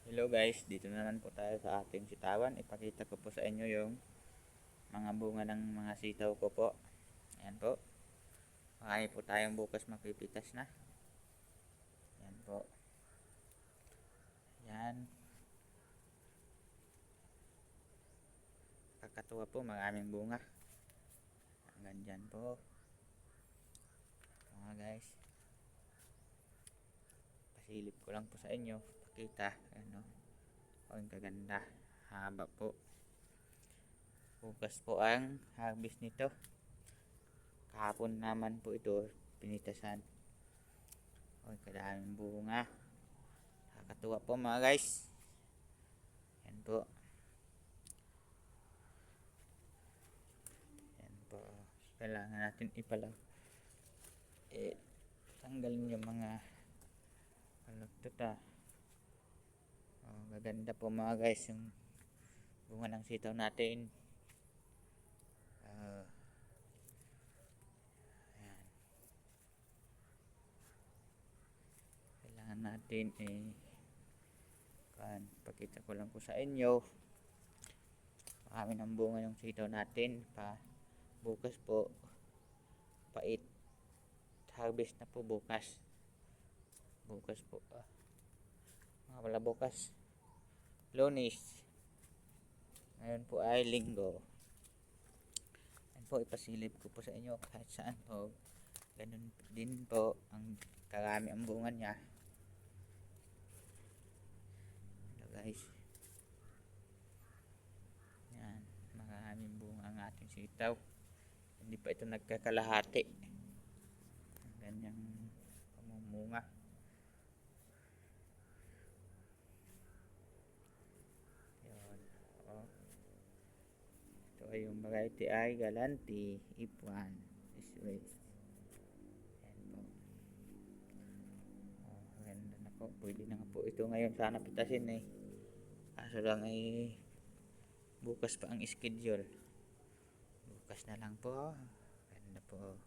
Hello guys, dito na naman po tayo sa ating sitawan. Ipakita ko po sa inyo yung mga bunga ng mga sitaw ko po. Ayan po. Marami po tayong bukas mapipitas na. Ayan po. Ayan. Kakatuwa po, maraming bunga. Hanggang dyan po. Mga guys. Pasilip ko lang po sa inyo. Pakita. Ano. O, yung kaganda. Haba po. Bukas po ang harvest nito. Kahapon naman po ito pinitasan. O, kadaming bunga. Nakakatuwa po mga guys. Yan po. Yan po. Kailangan natin tanggalin yung mga baluktot gaganda po mga guys yung bunga ng sitaw natin. Ayan. Kailangan natin pakita ko lang po sa inyo. Marami ng bunga yung sitaw natin bukas po pait harvest na po bukas po wala bukas Lunes, ngayon po ay Linggo. Yan po, ipasilip ko po sa inyo kahit saan po. Ganun din po ang karami ang bunga niya. Hello guys, yan, maraming bunga ang ating sitaw. Hindi pa ito nagkakalahati ang ganyang pamumunga. Ito ay yung variety ay Galante F1 Swiss. Ayan po. Ganda na po. Pwede na nga po ito ngayon sana pitasin kaso lang bukas pa ang schedule. Bukas na lang po. Ganda po.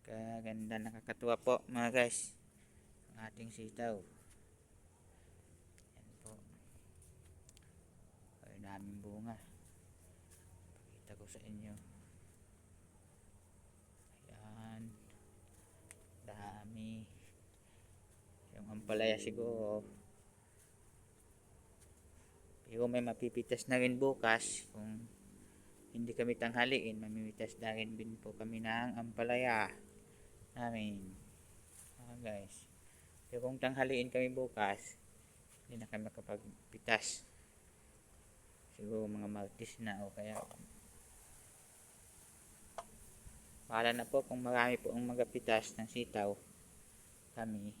Kaganda, nakakatuwa po mga guys ang ating sitaw. Ayan po. Ay daming bunga. Pakita ko sa inyo. Ayan. Dami. Yung ampalaya siguro. Pero may mapipitas na rin bukas. Kung hindi kami tanghaliin, mamimitas na rin din po kami ng ampalaya namin. Guys. Pero kung tanghaliin kami bukas, hindi na kami makapagpitas. Siguro mga Martes na o kaya bahala na po kung marami po ang magapitas ng sitaw, kami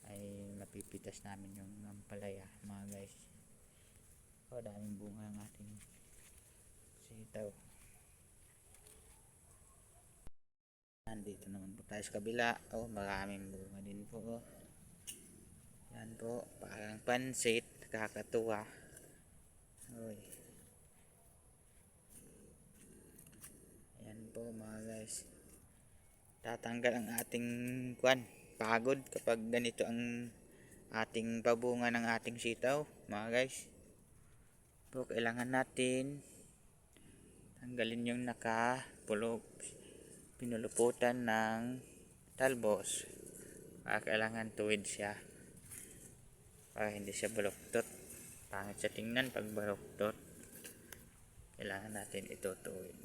ay mapipitas namin yung ampalaya mga guys. Daming bunga ng ating sitaw. Nandito naman po tayo sa kabila. Maraming bunga din po. Yan po, parang pansit, kakatuwa. Ayan po mga guys. Tatanggal ang ating pagod kapag ganito ang ating pabunga ng ating sitaw mga guys. So, kailangan natin tanggalin yung pinuluputan ng talbos. Kailangan tuwid siya para hindi siya baluktot. Pangit sa tingnan pag baluktot. Kailangan natin ito tuwid.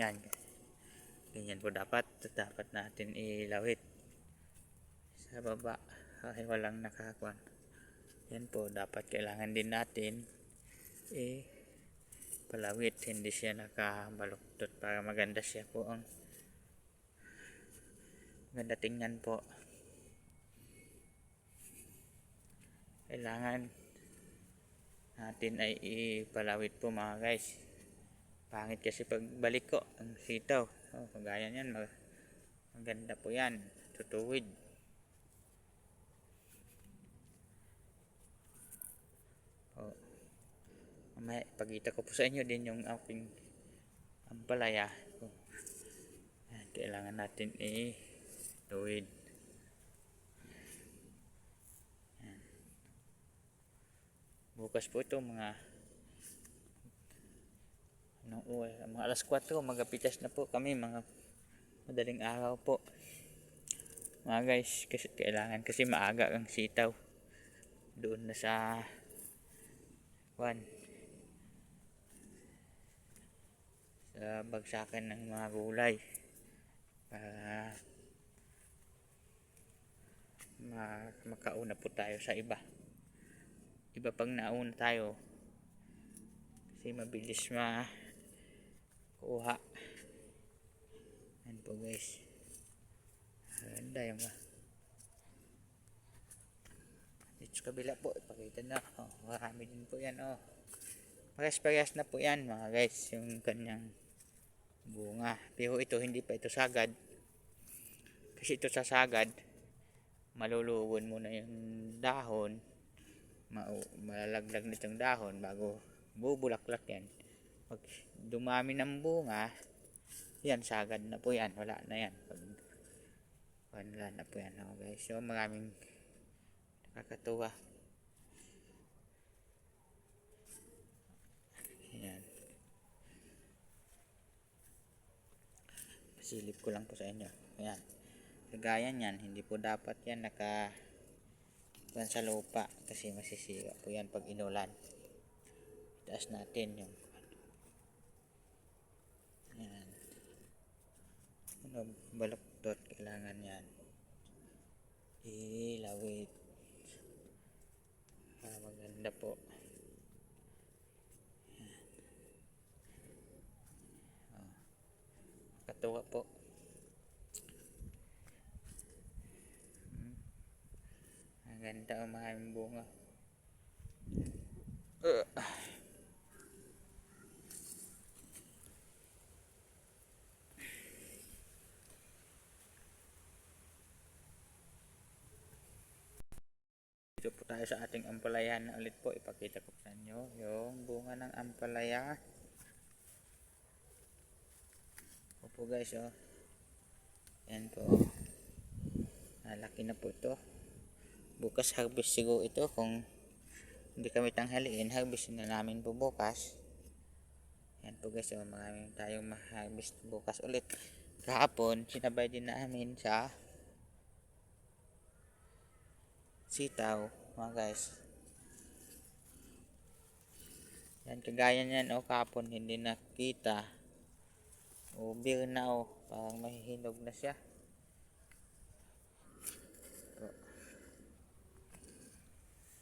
Yan. Ganyan po dapat natin ilawit sa baba ay walang nakakuan. Yan po, dapat kailangan din natin palawit, hindi siya nakabaluktot para maganda siya po ang ganda tingnan po. Kailangan natin ay ipalawit po mga guys. Pangit kasi pag balik ko ang sitaw. Kagaya niyan, maganda po yan, tutuwid. Mamaya ipakita ko po sa inyo din yung aking ampalaya. Kailangan natin tuwid. Bukas po ito mga alas 4, magapitas na po kami, mga madaling araw po mga guys, kasi kailangan kasi maaga ang sitaw doon na sa bagsakan ng mga gulay para makauna po tayo sa iba pag nauna tayo kasi mabilis makuha. Yan po guys, ganda yung dito sa kabila po, ipakita na, marami din po yan, parehas na po yan mga guys, yung kanyang bunga, pero ito hindi pa ito sagad, kasi ito sa sagad malulugon muna yung dahon, malalaglag nitong dahon bago bubulaklak yan. Pag dumami ng bunga yan, sagad na po yan, wala na yan, wala na po yan guys. So maraming nakakatuwa yan, pasilip ko lang po sa inyo. Yan, kagaya yan, hindi po dapat yan sa lupa kasi masisira po yan pag inulan. Taas natin yung yan, baluktot, kailangan yan ilawit, maganda po. Katuwa po. Ang ganda, maraming bunga. Dito po tayo sa ating ampalaya na ulit po, ipakita ko sa inyo yung bunga ng ampalaya. Opo guys, yan po, nalaki na po ito. Bukas harvest siguro ito, kung hindi kami tanghaliin, harvest na namin po bukas. Yan po guys, maraming tayong ma-harvest bukas ulit. Kahapon sinabay din namin sa sitaw mga guys. Yan, kagaya niyan kahapon hindi nakita, beer na parang mahihinog na siya.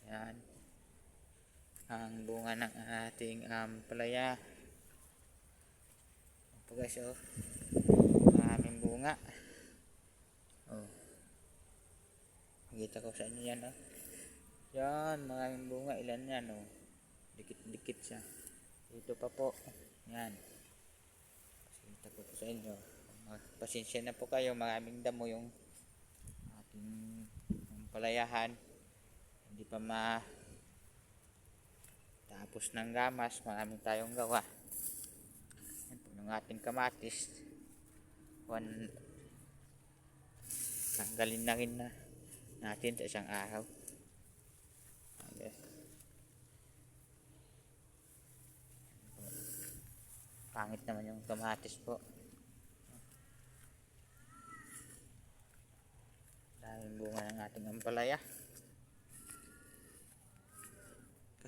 Yan ang bunga ng ating palaya. Ito guys, maraming bunga. Makita ko sa inyo yan, yan, maraming bunga. Ilan yan, dikit-dikit siya. Dito pa po, yan, makita ko sa inyo. Pasensya na po kayo, maraming damo yung ating palayahan, hindi pa tapos ng gamas, maraming tayong gawa. Yan po yung ating kamatis, tanggalin na rin natin sa isang araw. Okay. Pangit naman yung kamatis po, daming bunga ng ating ampalaya.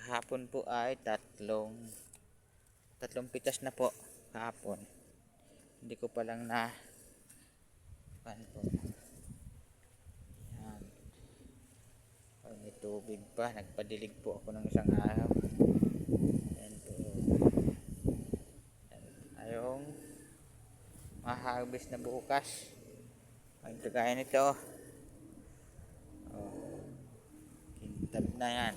Kahapon po ay tatlong pitas na po kahapon. Hindi ko pa lang po. Yan. May tubig pa, nagpadilig po ako ng isang araw. Yan po. Ayong ma-harvest na bukas. Ang kagaya nito. Kintab na yan.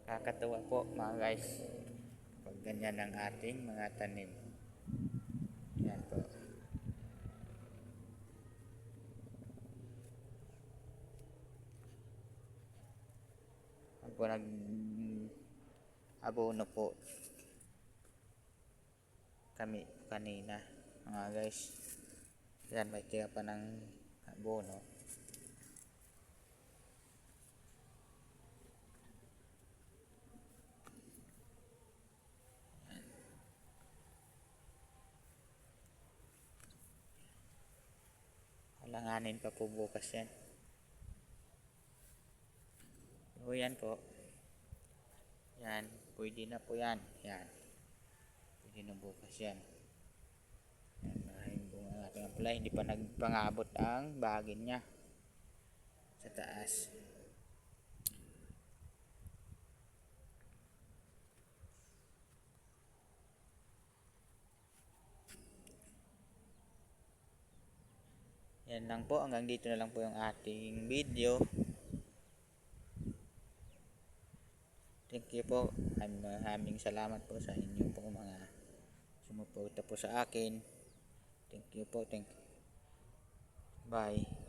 Kakatuwa po mga guys pag ganyan ang ating mga tanim. Yan po. Ako nag-abono po kami kanina mga guys. Yan, may tira pa ng abono. Langanin pa po bukas yan. So yan po. Yan, pwede na po yan. Yan. Pwede na bukas yan. Yan, maraming bunga ng ating ampalaya. Hindi pa nagpangabot ang bagin niya sa taas. Yan lang po, hanggang dito na lang po yung ating video. Thank you po. Maraming salamat po sa inyo po mga sumuporta po sa akin. Thank you po. Thank you. Bye.